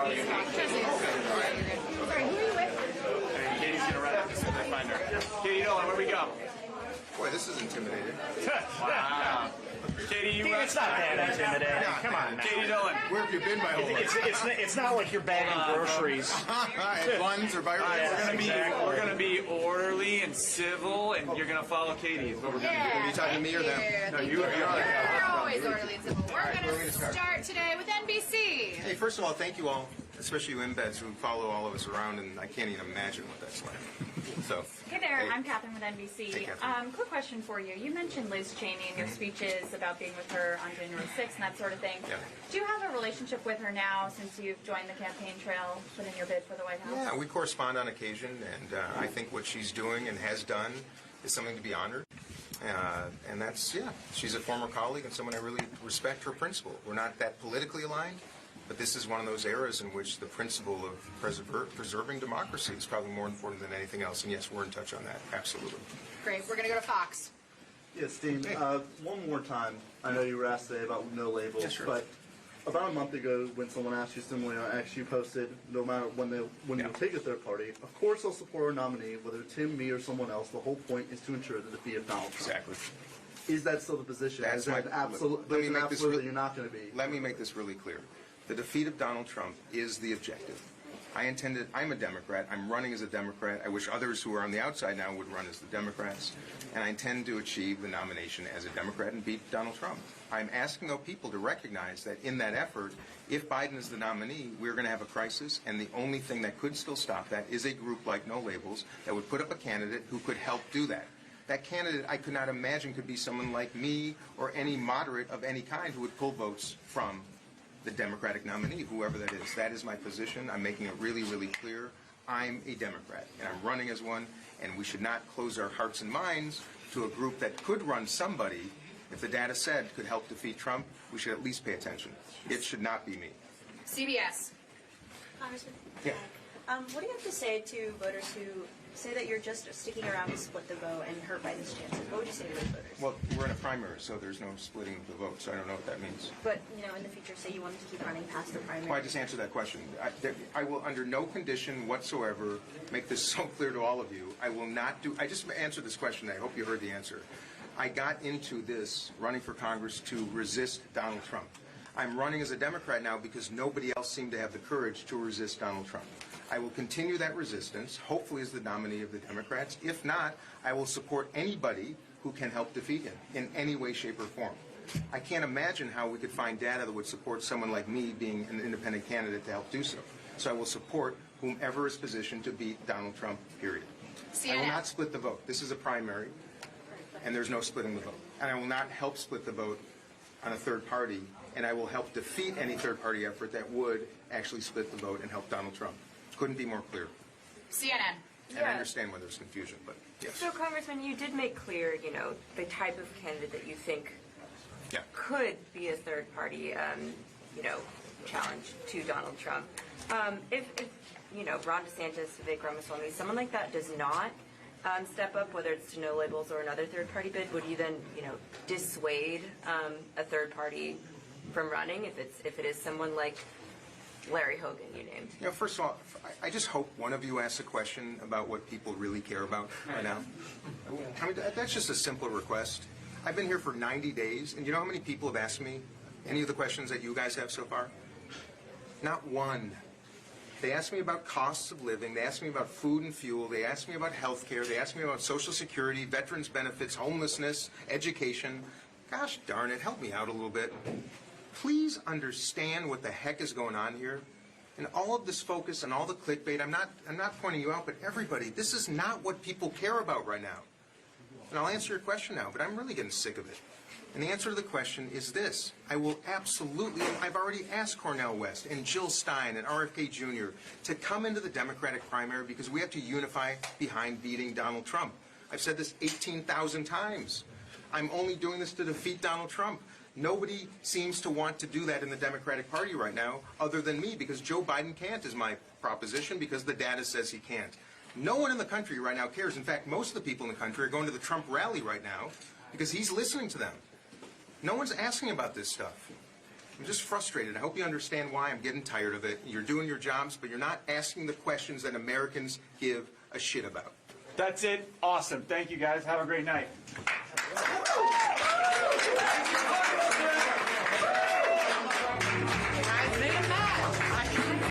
Sorry, who are you with? Katie's gonna run it as soon as I find her. Katie Nolan, where we go? Boy, this is intimidating. Wow. Katie, you it's not that intimidating. Come on, man. Katie Nolan. Where have you been my whole life? It's not like you're bagging groceries. At Buns or by We're gonna be orderly and civil, and you're gonna follow Katie. Is what we're gonna do. Are you talking to me or them? No, you are. We're always orderly and civil. We're going to start today with NBC. Hey, first of all, thank you all, especially you embeds who follow all of us around, and I can't even imagine what that's like. So. Hey there, I'm Catherine with NBC. Hey, Catherine. Quick question for you. You mentioned Liz Cheney in your speeches about being with her on January 6th and that sort of thing. Yeah. Do you have a relationship with her now since you've joined the campaign trail, put in your bid for the White House? Yeah, we correspond on occasion, and I think what she's doing and has done is something to be honored. And that's, yeah, she's a former colleague and someone I really respect her principle. We're not that politically aligned, but this is one of those eras in which the principle of preserving democracy is probably more important than anything else. And yes, we're in touch on that, absolutely. Great. We're going to go to Fox. Yes, Dean, one more time. I know you were asked today about no labels, Yeah, sure. but about a month ago when someone asked you similarly, actually posted, no matter when you take a third party, of course they'll support our nominee, whether Tim, me, or someone else. The whole point is to ensure the defeat of Donald Trump. Exactly. Is that still the position? That's is that absolute that you're not going to be? Let me make this really clear. The defeat of Donald Trump is the objective. I'm a Democrat. I'm running as a Democrat. I wish others who are on the outside now would run as the Democrats. And I intend to achieve the nomination as a Democrat and beat Donald Trump. I'm asking, though, people to recognize that in that effort, if Biden is the nominee, we're going to have a crisis. And the only thing that could still stop that is a group like No Labels that would put up a candidate who could help do that. That candidate, I could not imagine, could be someone like me or any moderate of any kind who would pull votes from the Democratic nominee, whoever that is. That is my position. I'm making it really, really clear. I'm a Democrat, and I'm running as one, and we should not close our hearts and minds to a group that could run somebody, if the data said could help defeat Trump. We should at least pay attention. It should not be me. CBS. Congressman, Yeah. what do you have to say to voters who say that you're just sticking around to split the vote and hurt Biden's chances? What would you say to those voters? Well, we're in a primary, so there's no splitting of the vote, so I don't know what that means. But, in the future, say you wanted to keep running past the primary. Well, I just answered that question. I will, under no condition whatsoever, make this so clear to all of you. I will not do. I just answered this question. I hope you heard the answer. I got into this running for Congress to resist Donald Trump. I'm running as a Democrat now because nobody else seemed to have the courage to resist Donald Trump. I will continue that resistance, hopefully as the nominee of the Democrats. If not, I will support anybody who can help defeat him in any way, shape, or form. I can't imagine how we could find data that would support someone like me being an independent candidate to help do so. So I will support whomever is positioned to beat Donald Trump, period. CNN. I will not split the vote. This is a primary, and there's no splitting the vote. And I will not help split the vote on a third party, and I will help defeat any third party effort that would actually split the vote and help Donald Trump. Couldn't be more clear. CNN. And I understand why there's confusion, but yes. So, Congressman, you did make clear, the type of candidate that you think could be a third party, challenge to Donald Trump. If Ron DeSantis, Vivek Ramaswamy, someone like that does not step up, whether it's to No Labels or another third party bid, would you then, dissuade a third party from running if it is someone like Larry Hogan, you named? First of all, I just hope one of you asks a question about what people really care about right now. I mean, that's just a simple request. I've been here for 90 days, and you know how many people have asked me any of the questions that you guys have so far? Not one. They asked me about costs of living. They asked me about food and fuel. They asked me about health care. They asked me about Social Security, veterans benefits, homelessness, education. Gosh darn it, help me out a little bit. Please understand what the heck is going on here. And all of this focus and all the clickbait, I'm not pointing you out, but everybody, this is not what people care about right now. And I'll answer your question now, but I'm really getting sick of it. And the answer to the question is this. I will absolutely, I've already asked Cornel West and Jill Stein and RFK Jr. to come into the Democratic primary because we have to unify behind beating Donald Trump. I've said this 18,000 times. I'm only doing this to defeat Donald Trump. Nobody seems to want to do that in the Democratic Party right now other than me, because Joe Biden can't is my proposition, because the data says he can't. No one in the country right now cares. In fact, most of the people in the country are going to the Trump rally right now because he's listening to them. No one's asking about this stuff. I'm just frustrated. I hope you understand why. I'm getting tired of it. You're doing your jobs, but you're not asking the questions that Americans give a shit about. That's it. Awesome. Thank you, guys. Have a great night.